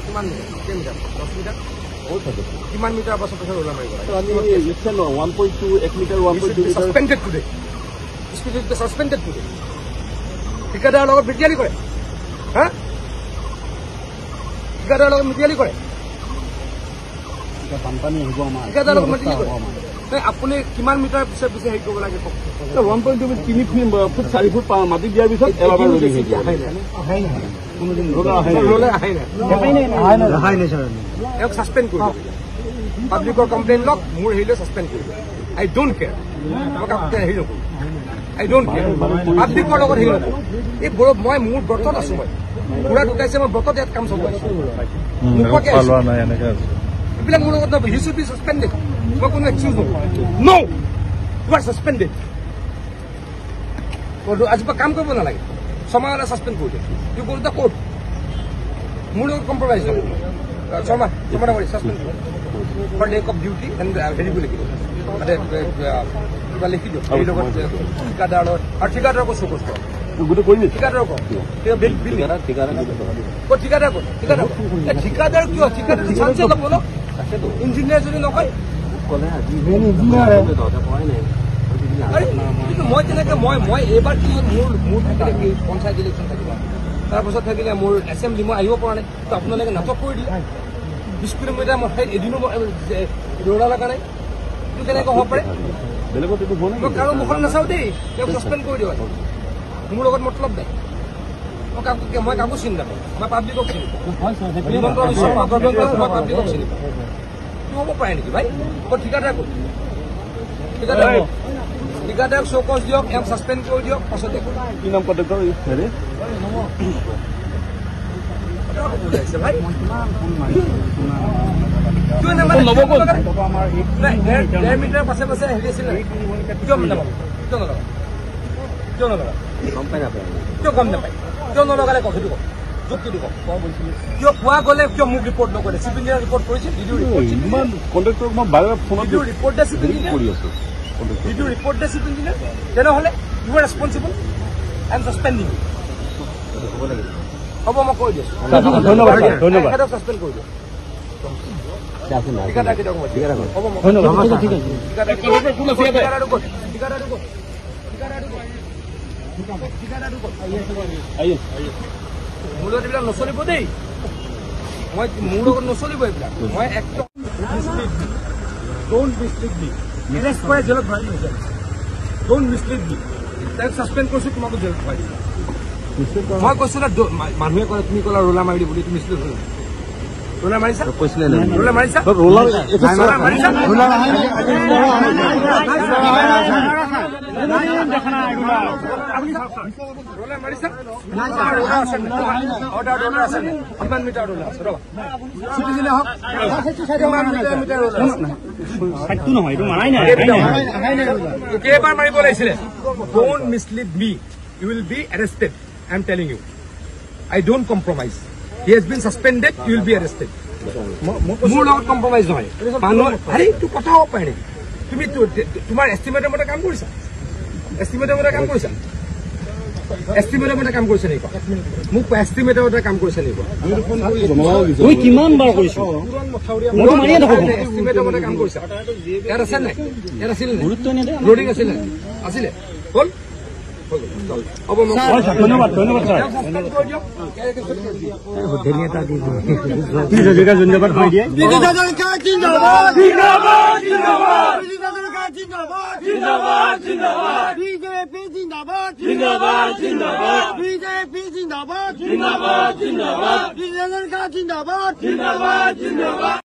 কিমান metre 10 metre 10 metre কিমান metre পাছত ৰোলা মাৰিব লাগে 1.2 1 metre 1.2 suspended today speed is suspended today ঠিকাদাৰৰ লগত মিটিয়ালি কৰে হা ঠিকাদাৰৰ লগত মিটিয়ালি কৰে বানপানী আহিব আমাৰ ঠিকাদাৰৰ লগত মিটিয়ালি কৰে আপুনি কিমান মিটাৰ পিছে পিছে হেৰি কৰিব লাগে 1.2 মিটাৰ 3 ফুট 4 ফুট মাটি দিয়াৰ পিছত এলাবা ৰোলিং হৈ যায় তেওঁক ছাছপেণ্ড কৰিব পাব্লিকৰ কমপ্লেইন লওক মোৰ হেৰিলৈ ছাছপেণ্ড কৰিব আই ডোণ্ট কেয়াৰ মই কাকতে হেৰি নকৰোঁ আই ডোণ্ট কেয়াৰ পাব্লিকৰ লগত হেৰি নকৰোঁ এই মই মোৰ ব্ৰতত আছোঁ মই পুৰা ঢুকাইছে মই ব্ৰতত ইয়াত কাম চলাব আছোঁ এইবিলাক মোৰ লগত নহয় হি শুড বি ছাছপেণ্ডেড মই কোনো এক্সকিউজ নকৰোঁ নো ইউ আৰ ছাছপেণ্ডেড আজিৰ পৰা কাম কৰিব নালাগে ছমাহলৈ ছাছপেণ্ড কৰি দিয়ে you go to the court মোৰ লগত কম্প্ৰমাইজ নহয় ছমাহ suspend for lack of duty and হেৰিবোৰ লিখিব মানে কিবা লিখি দিয়ক হেৰিৰ লগত ঠিকাদাৰৰ লগত আৰু ঠিকাদাৰক চকুজ কৰক ঠিকাদাৰক ঠিকাদাৰ কিয় ঠিকাদাৰ চান্সে ল'ব ন ইঞ্জিনিয়াৰ যদি নকয় কিন্তু মই তেনেকে মই এইবাৰ কি মোৰ থাকিলে পঞ্চায়ত ইলেকশ্যন থাকিব তাৰপাছত থাকিলে মোৰ এছেম্বলি মই আহিব পৰা নাই তো আপোনালোকে নাটক কৰি দিয়ে 20 কিলোমিটাৰ মই এদিনো দৌৰা লগা নাই এইটো কেনেকৈ হ'ব পাৰে মই কাৰো মুখত নাচাওঁ দেই তেওঁক ছাছপেণ্ড কৰি দিওঁ মোৰ লগত মতলব নাই মই কাকো চিনি নাপাওঁ মই পাব্লিকক চিনি পাওঁ পাব্লিকক চিনি পাওঁ এইটো হ'ব পাৰে নেকি ভাই মই ঠিকাদাৰ ক'ত ঠিকাদাৰক চৌকজ দিয়ক ইয়াক ছাছপেণ্ড কৰি দিয়ক পাছতে কি নাম কণ্টেক্টৰ হেৰি ভাই ডেৰ মিটাৰ পাছে পাছে হেৰি আছিলে কিয় নলগালে কিয় গম নাপায় কিয় নলগালে কওক সেইটো কওক যুক্তিটো কওক কিয় কোৱা গ'লে কিয় মোক ৰিপৰ্ট নকৰে চিফ ইঞ্জিনিয়াৰ ৰিপৰ্ট কৰিছে কণ্টেক্টৰক মই বাৰে ফোনত ৰিপৰ্ট দিয়ে চিফ ইঞ্জিনিয়াৰ কৰি আছো Did you report the chief engineer? তেনেহ'লে you are responsible. I am suspending you. হ'ব মই কৈ দিছোঁ ধন্যবাদ ছাছপেণ্ড কৰি দিওঁ মোৰ লগত এইবিলাক নচলিব দেই মই মোৰ লগত নচলিব এইবিলাক মই একদম ডোন্ট মিছলিড মি এৰেষ্ট কৰে জেলত ভৰাই দিছে ডোন্ট মিছলিড মি তাক ছাছপেণ্ড কৰিছোঁ তোমাকো জেলত ভৰাই দিছে মই কৈছোঁ না মানুহে ক'লে তুমি ক'লা ৰোলা মাৰি দি বুলি তুমি মিছলিড হ'ল ৰোলা মাৰিছা কৈছিলে ৰোলা মাৰিছা ৰোলা মাৰিছা ৰোলা মাৰিছা অৰ্ডাৰ আছে কিমান মিটাৰ ৰোলা আছে ৰ'বা চিটিজেনে হওক কিমান মিটাৰ ৰোলা সেইটো নহয় এইটো মাৰাই নাই কেইবাৰ মাৰিব লাগিছিলে don't mislead me you will be arrested I am telling you I don't compromise he has been suspended you will be arrested মোৰ লগত কম্প্ৰমাইজ নহয় মানুহ আৰে এইটো কথা হ'ব পাৰে নেকি তুমি তোমাৰ এষ্টিমেটৰ মতে কাম কৰিছা এষ্টিমেটৰ মতে কাম কৰিছা এষ্টিমেটৰ মতে কাম কৰিছে নেকি মোক এষ্টিমেটৰ মতে কাম কৰিছে নেকি মই কিমান বাৰ কৰিছোঁ এষ্টিমেটৰ মতে কাম কৰিছা ইয়াত আছে নাই ইয়াত আছিল লোডিং আছিলে আছিলে হ'ল ধন্যবাদ ধন্যবাদ ছাৰ ধন্যবাদ হৈ দিয়ে BJP जिंदाबाद जिंदाबाद जिंदाबाद BJP जिंदाबाद जिंदाबाद जिंदाबाद जिंदाबाद जिंदाबाद जिंदाबाद